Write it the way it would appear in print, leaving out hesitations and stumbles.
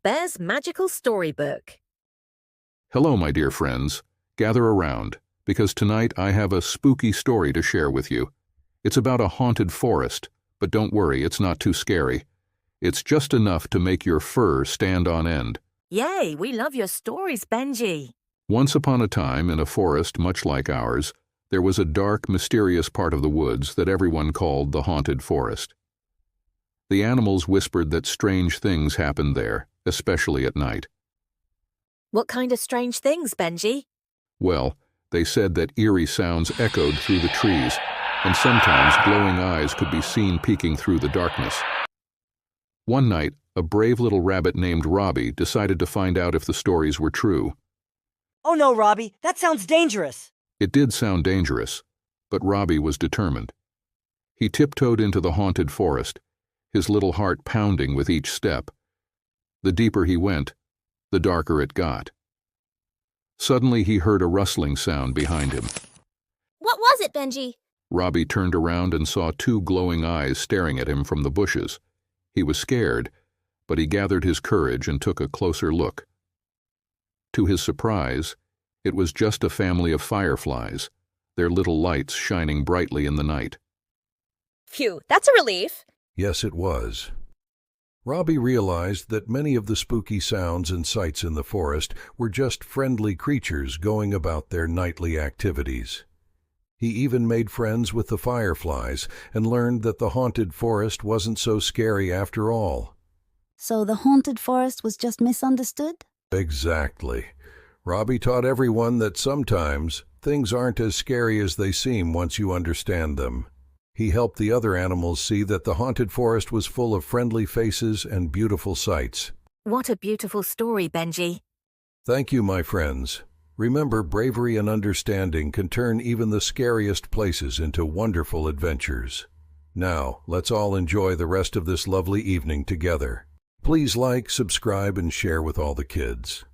Bear's Magical Storybook. Hello, my dear friends. Gather around, because tonight I have a spooky story to share with you. It's about a haunted forest, but don't worry, it's not too scary. It's just enough to make your fur stand on end. Yay, we love your stories, Benji. Once upon a time, in a forest much like ours, there was a dark, mysterious part of the woods that everyone called the haunted forest. The animals whispered that strange things happened there, especially at night. What kind of strange things, Benji? Well, they said that eerie sounds echoed through the trees, and sometimes glowing eyes could be seen peeking through the darkness. One night, a brave little rabbit named Robbie decided to find out if the stories were true. Oh no, Robbie, that sounds dangerous. It did sound dangerous, but Robbie was determined. He tiptoed into the haunted forest, his little heart pounding with each step. The deeper he went, the darker it got. Suddenly he heard a rustling sound behind him. What was it, Benji? Robbie turned around and saw two glowing eyes staring at him from the bushes. He was scared, but he gathered his courage and took a closer look. To his surprise, it was just a family of fireflies, their little lights shining brightly in the night. Phew, that's a relief. Yes, it was. Robbie realized that many of the spooky sounds and sights in the forest were just friendly creatures going about their nightly activities. He even made friends with the fireflies and learned that the haunted forest wasn't so scary after all. So the haunted forest was just misunderstood? Exactly. Robbie taught everyone that sometimes things aren't as scary as they seem once you understand them. He helped the other animals see that the haunted forest was full of friendly faces and beautiful sights. What a beautiful story, Benji. Thank you, my friends. Remember, bravery and understanding can turn even the scariest places into wonderful adventures. Now, let's all enjoy the rest of this lovely evening together. Please like, subscribe, and share with all the kids.